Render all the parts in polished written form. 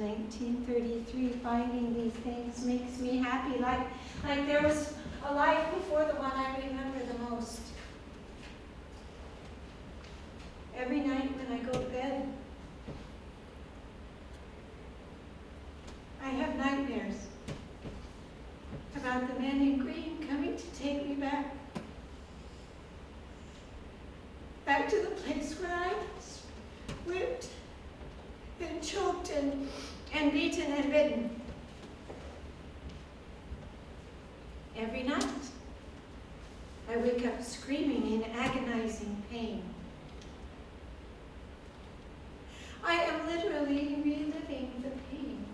1933, finding these things makes me happy, like there was a life before the one I remember the most. Every night when I go to bed, I have nightmares about the men in green coming to take me back to the place where I was whipped and choked and beaten and bitten. Every night, I wake up screaming in agonizing pain. I am literally reliving the pain.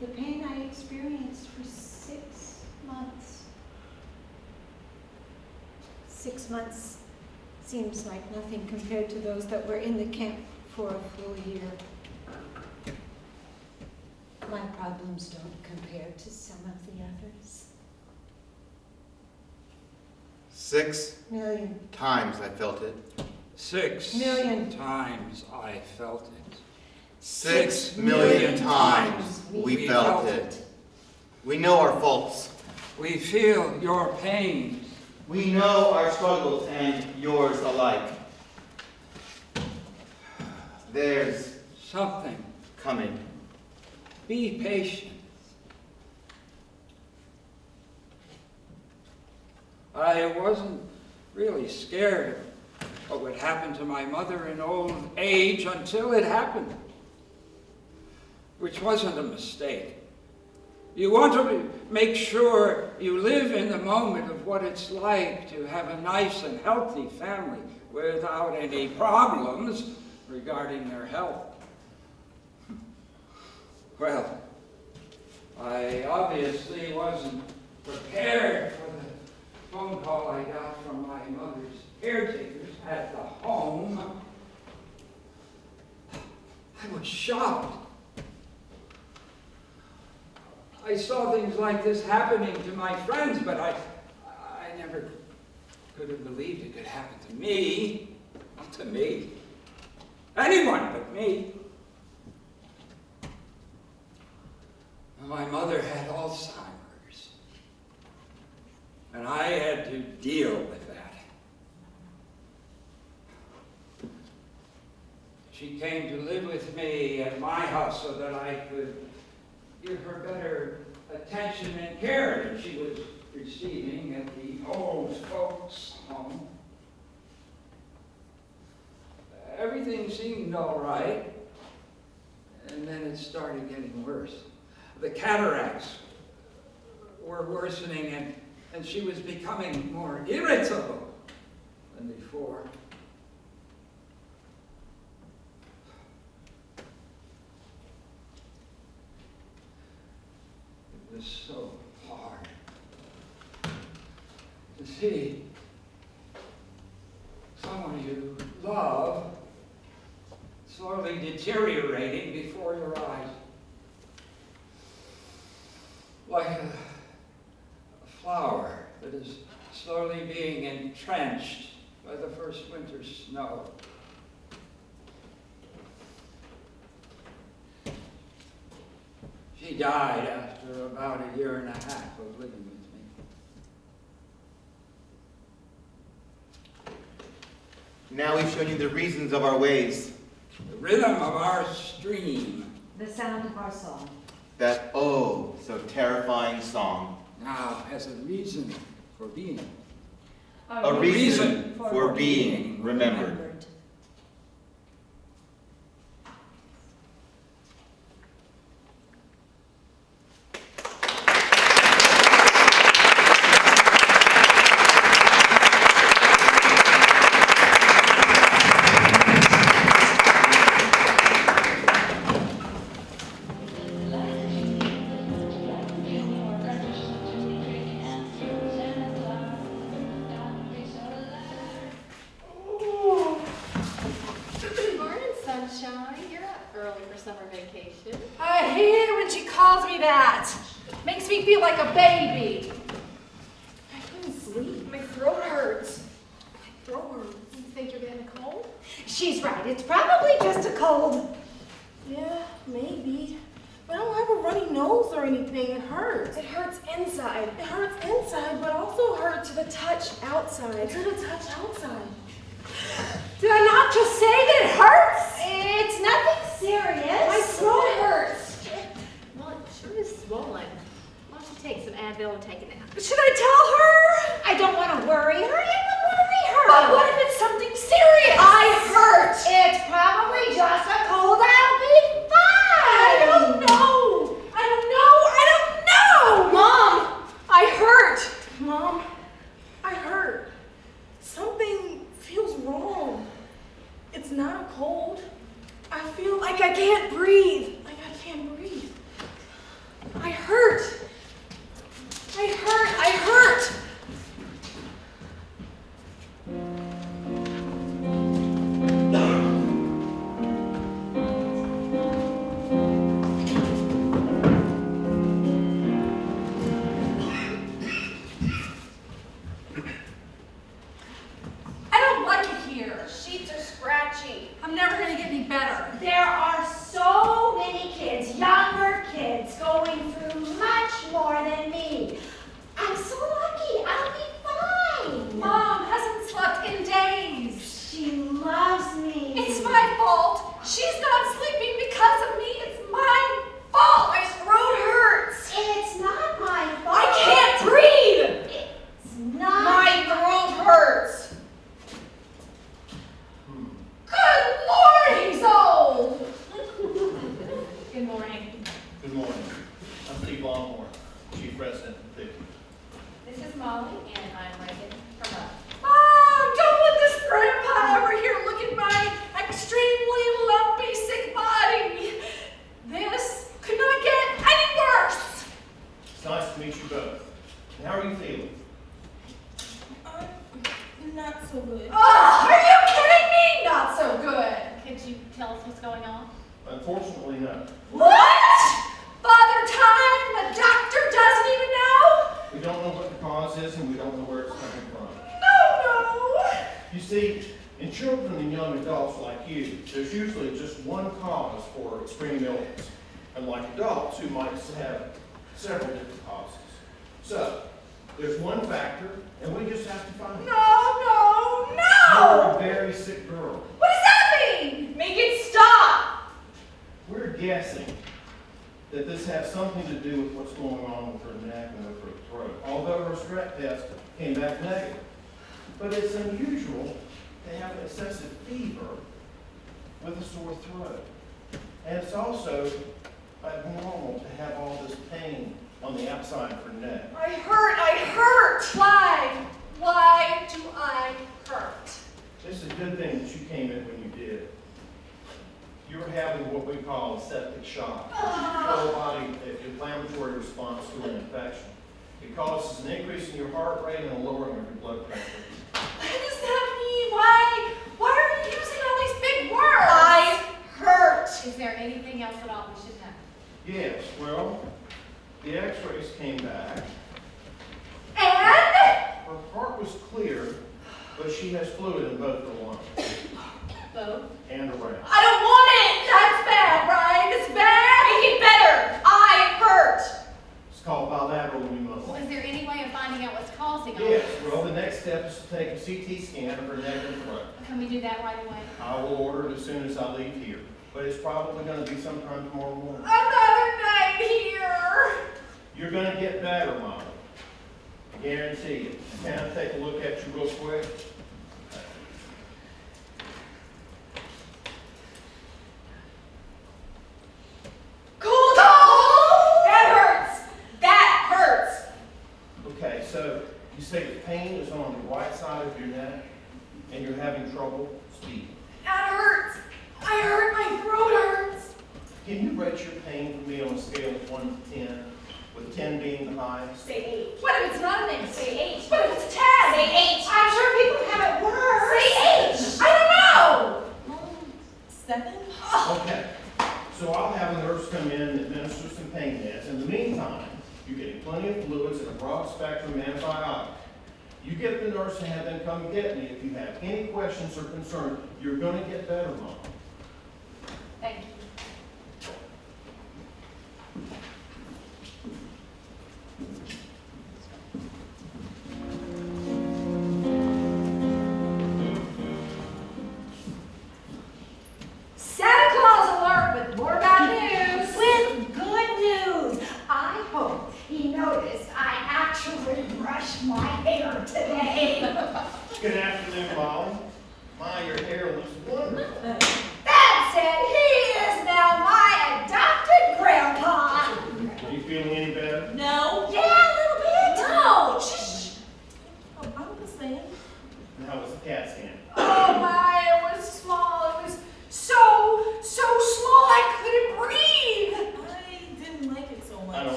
The pain I experienced for 6 months. 6 months seems like nothing compared to those that were in the camp for a full year. My problems don't compare to some of the others. 6 million times I felt it. 6 million times I felt it. 6 million times we felt it. We know our faults. We feel your pain. We know our struggles and yours alike. There's something coming. Be patient. I wasn't really scared of what would happen to my mother in old age until it happened, which wasn't a mistake. You want to make sure you live in the moment of what it's like to have a nice and healthy family without any problems regarding their health. Well, I obviously wasn't prepared for the phone call I got from my mother's caretakers at the home. I was shocked. I saw things like this happening to my friends, but I never could have believed it could happen to me. Not to me. Anyone but me. My mother had Alzheimer's, and I had to deal with that. She came to live with me at my house so that I could give her better attention and care than she was receiving at the old folks' home. Everything seemed all right, and then it started getting worse. The cataracts were worsening, and she was becoming more irritable than before. It was so hard to see someone you love slowly deteriorating before your eyes. Like a flower that is slowly being entrenched by the first winter's snow. She died after about a year and a half of living with me. Now we've shown you the reasons of our ways. The rhythm of our stream. The sound of our song. That oh so terrifying song. Now has a reason for being. A reason for being remembered. Makes me feel like a baby. I couldn't sleep. My throat hurts. My throat hurts. You think you're getting a cold? She's right. It's probably just a cold. Yeah, or anything. It hurts. It hurts inside. It hurts inside, but also hurts to the touch outside. To the touch outside. Did I not just say that it hurts? It's nothing serious. My throat hurts. Well, it sure is swollen. Why don't you take some Advil and take a nap? Should I tell her? I don't want to worry her. I will worry her. But what if it's something serious? I hurt. It's probably just a cold. I'll be fine. I don't know. Mom, I hurt. Mom, I hurt. Something feels wrong. It's not a cold. I feel like I can't breathe. I hurt. I hurt. I don't like it here. The sheets are scratchy. I'm never gonna get any better. There are so many kids, younger kids, going through much more than me. I'm so lucky. I'll be fine. Mom hasn't slept in days. She loves me. It's my fault. She's not sleeping because of me. It's my fault. My throat hurts. It's not my fault. I can't breathe. It's not. My throat hurts. Good Lord, he's old. Good morning. Good morning. I'm Steve Longhorn, Chief Resident of the This is Molly, and I'm Reagan from up. Mom, don't let this grandpa over here look at my extremely lumpy, sick body. This could not get any worse. It's nice to meet you both. And how are you feeling? Not so good. Oh, are you kidding me? Not so good. Could you tell us what's going on? Unfortunately, no. What? Father Time? The doctor doesn't even know? We don't know what the cause is, and we don't know where it's coming from. No. You see, in children and young adults like you, there's usually just one cause for extreme illness, unlike adults who might have several different causes. So, there's one factor, and we just have to find it. You're a very sick girl. What does that mean? Make it stop. We're guessing that this has something to do with what's going on with her neck and with her throat, although her strep test came back negative. But it's unusual to have an excessive fever with a sore throat. And it's also abnormal to have all this pain on the outside of her neck. I hurt. Why do I hurt? It's a good thing that you came in when you did. You're having what we call a septic shock. It's a full body inflammatory response to an infection. It causes an increase in your heart rate and a lowering of your blood pressure. What does that mean? Why are you using all these big words? I hurt. Is there anything else at all we should know? Yes, well, the x-rays came back. And? Her heart was clear, but she has fluid in both her lungs Both? and around. I don't want it. That's bad, right? It's bad. Make it better. I hurt. It's called bilateral pneumonia. Well, is there any way of finding out what's causing all Yes, this? well, the next step is to take a CT scan of her neck and throat. Can we do that right away? I will order it as soon as I leave here, but it's probably going to be sometime tomorrow morning. Another night here. You're going to get better, Molly. I guarantee you. Can I take a look at you real quick? Cold. That hurts. Okay, so you say the pain is on the right side of your neck and you're having trouble speaking. That hurts. I hurt. My throat hurts. Can you rate your pain for me on a scale of 1 to 10, with 10 being the highest? Say 8. What if it's not an 8? Say 8. What if it's a 10? Say 8. I'm sure people have it worse. Say 8. I don't know. 7. Okay, so I'll have a nurse come in and administer some pain meds. In the meantime, you're getting plenty of fluids and a broad spectrum antibiotic. You get the nurse and have them come get me if you have any questions or concerns. You're going to get better, Mom. Thank you.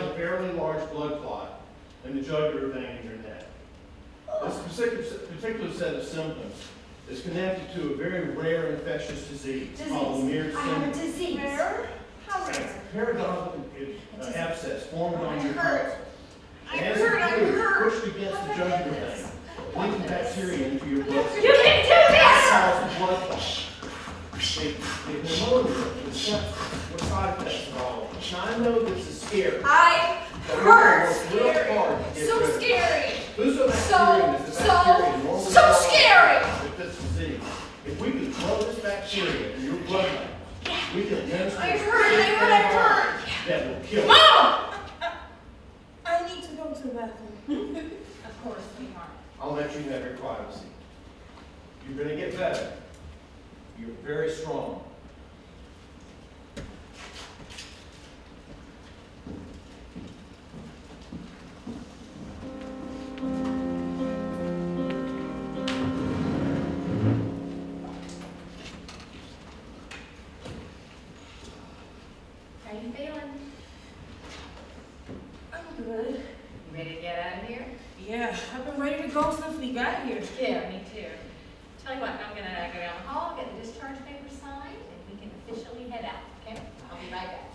a fairly large blood clot in the jugular vein in your neck. This particular set of symptoms is connected to a very rare infectious disease called Meniere's I have a syndrome. disease. Where? How rare? Periodontal abscess formed on your heard. tonsil. I As heard, it I fluid heard. pushed against the jugular vein, leaking bacteria into your bloodstream. You can do this! Causes blood clot. The pneumonia, the sepsis, what side effects of all of this? Now, I know this is scary. I but we're heard. gonna work real hard to get So rid of it. scary. Leucobacterium is the bacteria normally so scary. with this disease. If we could grow this bacteria in your blood vessels, we can administer I a heard. safe antibiotic that will kill it. Mom! I need to go to the bathroom. Of course, sweetheart. I'll let you have your privacy. You're going to get better. You're very strong. How you feeling? I'm good. You ready to get out of here? Yeah, I've been ready to go since we got here. Yeah, me too. Tell you what, I'm gonna go down the hall, get the discharge paper signed, and we can officially head out, okay? I'll be right back.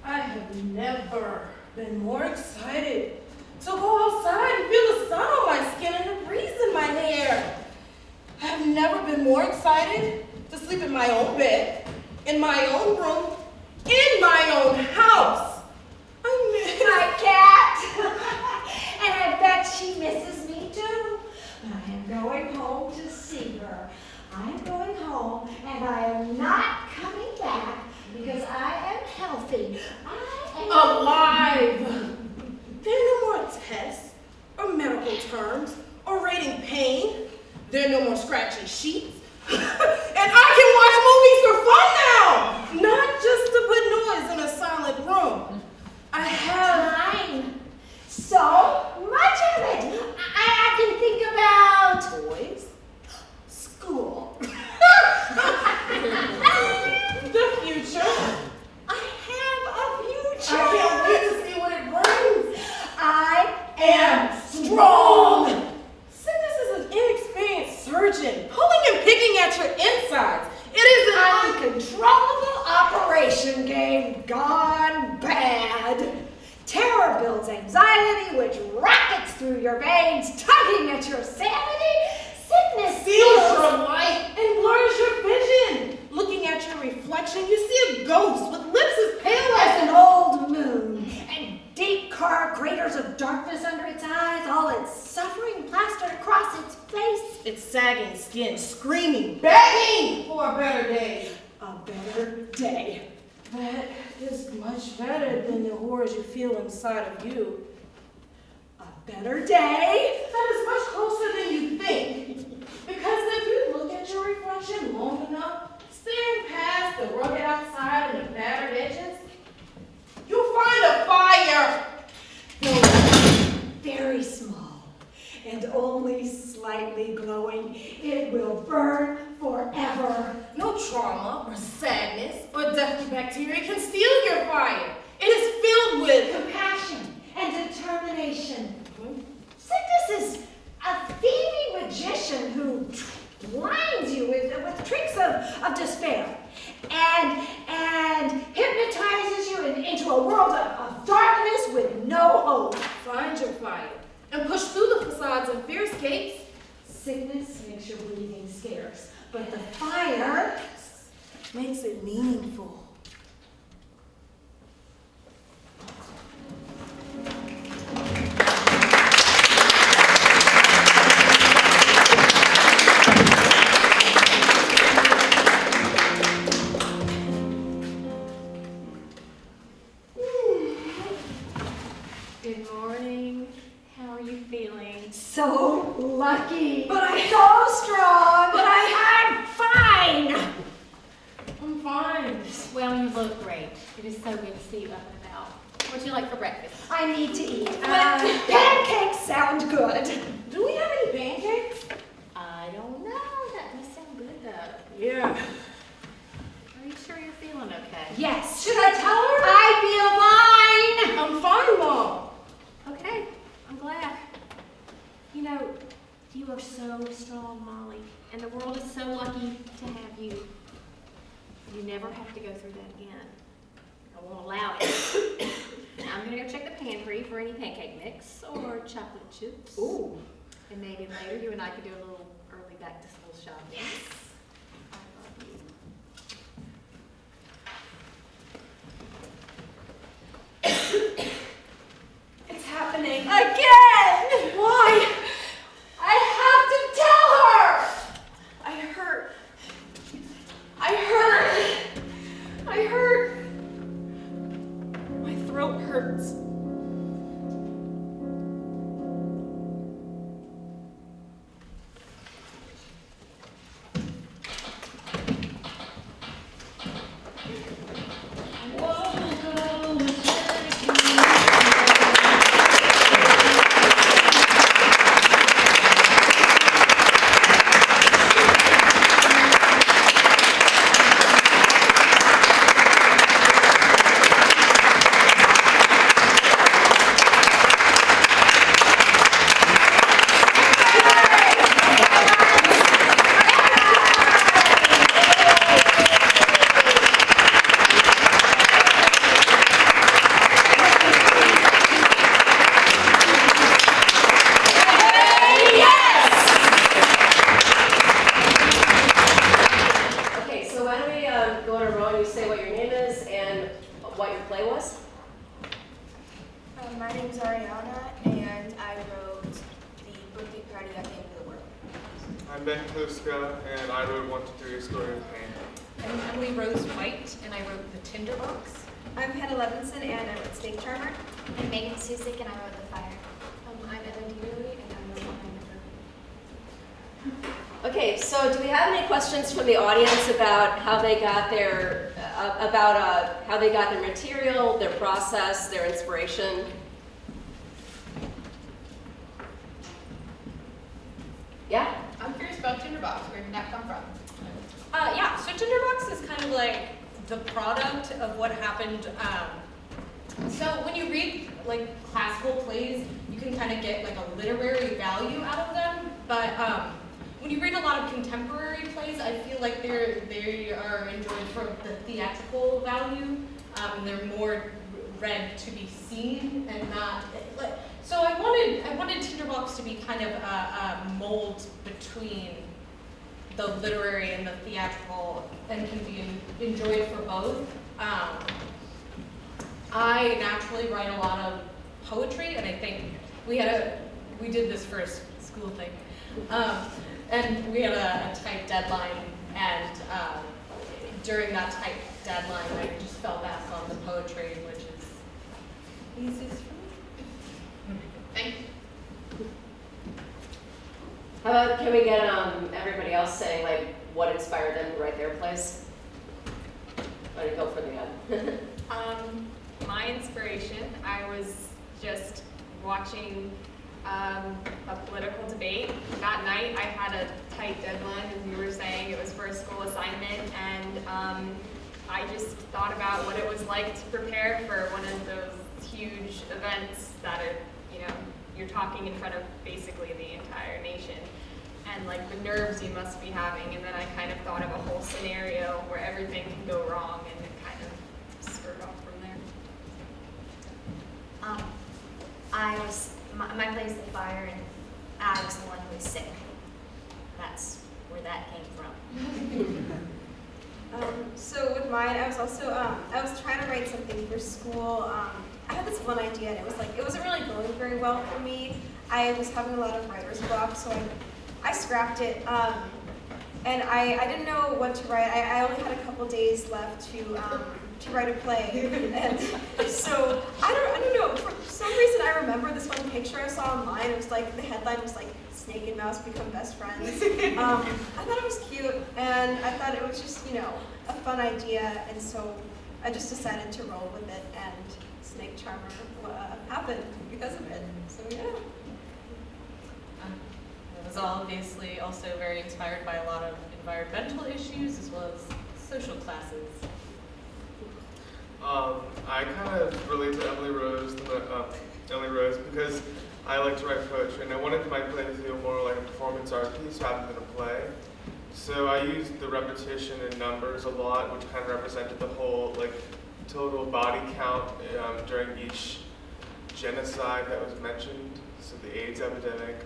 I have never been more excited to go outside and feel the sun on my skin and the breeze in my hair. I have never been more excited to sleep in my own bed, in my own room, in my own house. I miss My cat! And I bet she misses me too. But I am going home to see her. I am going home and I am not coming back because I am healthy. I am alive. There are no more tests or medical terms or rating pain. There are no more scratchy sheets. And I can watch movies for fun now, not just to put noise in a silent room. I have time. So much of it. I can think about toys, school. the future. I have a future. I can't wait to see what it brings. I am strong. Sickness is an inexperienced surgeon, pulling and picking at your insides. It is an uncontrollable operation game gone bad. Terror builds anxiety, which rockets through your veins, tugging at your sanity. Sickness steals steals your light and blurs your vision. Looking at your reflection, you see a ghost with lips as pale as an old moon, and deep carved craters of darkness under its eyes, all its suffering plastered across its face. Its sagging skin, screaming, begging for a better day. A better day. That is much better than the horrors you feel inside of you. A better day? That is much closer than you think. Because if you look at your reflection long enough, staring past the rugged outside and the battered edges, you'll find a fire. Though very small and only slightly glowing, it will burn forever. No trauma or sadness or deathly bacteria can steal your fire. It is filled with compassion and determination. Sickness is a thieving magician who blinds you with tricks of despair and hypnotizes you into a world of darkness with no hope. Find your fire and push through the facades and fierce gates. Sickness makes your breathing scarce, but the fire makes it meaningful. Good morning. How are you feeling? so lucky, But I- so strong, but I'm fine. I'm fine. Well, you look great. It is so good to see you up and about. What'd you like for breakfast? I need to eat. Pancakes sound good. Do we have any pancakes? I don't know. That does sound good though. Yeah. Are you sure you're feeling okay? Yes. Should I tell her? I feel fine. I'm fine, Mom. Okay, I'm glad. You know, you are so strong, Molly, and the world is so lucky to have you. You never have to go through that again. I won't allow it. I'm gonna go check the pantry for any pancake mix or chocolate chips. Ooh. And maybe later you and I could do a little early back to school shopping. Yes. I love you. It's happening. Again! Why? I have to tell her! I hurt. I hurt. I hurt. My throat hurts. Okay, so why don't we go in a row and you say what your name is and what your play was? My name is Ariana, and I wrote the birthday party at the end of the world. I'm Ben Kluska, and I wrote 1 to 3 Story of Pain. I'm Emily Rose White, and I wrote The Tinderbox. I'm Hannah Levinson, and I wrote Snake Charmer. I'm Megan Susick, and I wrote The Fire. I'm Ellen Dearly, and I wrote Behind the Curtain. Okay, so do we have any questions from the audience about how they got their material, their process, their inspiration? Yeah? I'm curious about Tinderbox. Where did that come from? Yeah, so Tinderbox is kind of like the product of what happened. So when you read like classical plays, you can kind of get like a literary value out of them. But when you read a lot of contemporary plays, I feel like they are enjoyed for the theatrical value. And they're more read to be seen and not like. So I wanted Tinderbox to be kind of a mold between the literary and the theatrical, and can be enjoyed for both. I naturally write a lot of poetry, and I think we did this for a school thing, and we had a tight deadline, and during that tight deadline, I just fell back on the poetry, which is easiest for me. Thank you. How about, can we get everybody else saying like what inspired them to write their plays? Why don't you go for the end? My inspiration, I was just watching a political debate. That night I had a tight deadline, as you were saying, it was for a school assignment, and I just thought about what it was like to prepare for one of those huge events that are, you're talking in front of basically the entire nation, and like the nerves you must be having. And then I kind of thought of a whole scenario where everything can go wrong, and it kind of spurred off from there. My play is The Fire, and I was the one who was sick. That's where that came from. So with mine, I was also, I was trying to write something for school. I had this one idea, and it wasn't really going very well for me. I was having a lot of writer's block, so I scrapped it. And I didn't know what to write. I only had a couple days left to write a play. And so I don't know, for some reason I remember this one picture I saw online. It was like, the headline was like, Snake and Mouse become best friends. I thought it was cute, and I thought it was just, a fun idea, and so I just decided to roll with it, and Snake Charmer happened because of it, so yeah. It was obviously also very inspired by a lot of environmental issues as well as social classes. I kind of relate to Emily Rose because I like to write poetry, and I wanted my play to feel more like a performance art piece rather than a play. So I used the repetition in numbers a lot, which kind of represented the whole total body count during each genocide that was mentioned. So the AIDS epidemic,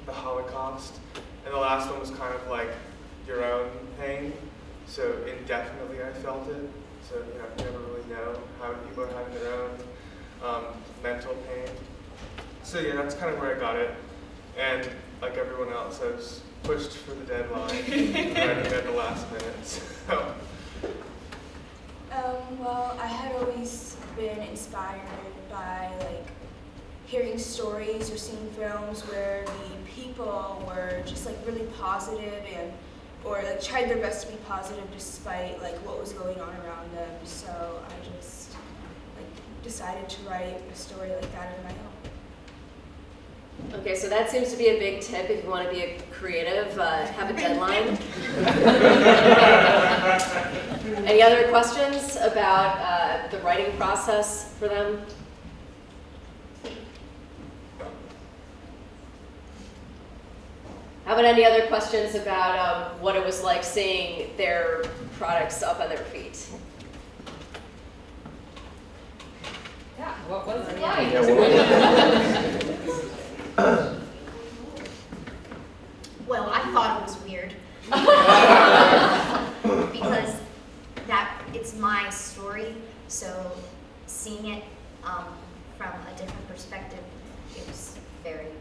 the Holocaust, and the last one was kind of like your own pain. So indefinitely I felt it. So you never really know how many people are having their own mental pain. So yeah, that's kind of where I got it. And like everyone else, I was pushed for the deadline, writing at the last minute. So. Well, I had always been inspired by hearing stories or seeing films where the people were just really positive or tried their best to be positive despite what was going on around them. So I just decided to write a story like that of my own. Okay, so that seems to be a big tip if you want to be a creative, have a deadline. Any other questions about the writing process for them? How about any other questions about what it was like seeing their products up on their feet? Yeah, what was it like? Well, I thought it was weird. Because it's my story, so seeing it from a different perspective, it was very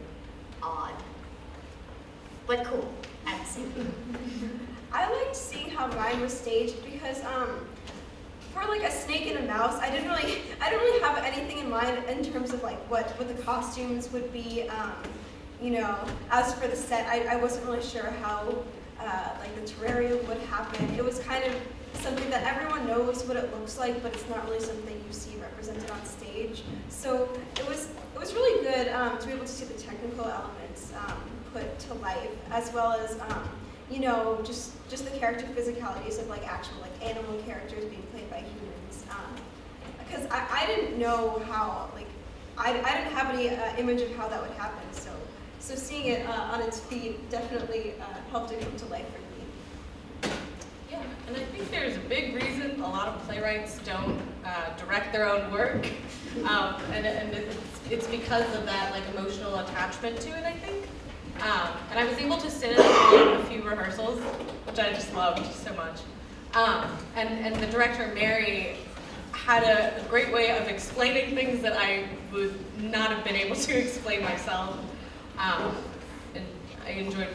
odd. But cool at the same time. I liked seeing how mine was staged because for a snake and a mouse, I didn't really have anything in mind in terms of what the costumes would be. As for the set, I wasn't really sure how the terrarium would happen. It was kind of something that everyone knows what it looks like, but it's not really something you see represented on stage. So it was really good to be able to see the technical elements put to life, as well as just the character physicalities of actual animal characters being played by humans. Because I didn't know how I didn't have any image of how that would happen. So seeing it on its feet definitely helped it come to life for me. Yeah, and I think there's a big reason a lot of playwrights don't direct their own work, and it's because of that emotional attachment to it, I think. And I was able to sit in on a few rehearsals, which I just loved so much. And the director, Mary, had a great way of explaining things that I would not have been able to explain myself. And I enjoyed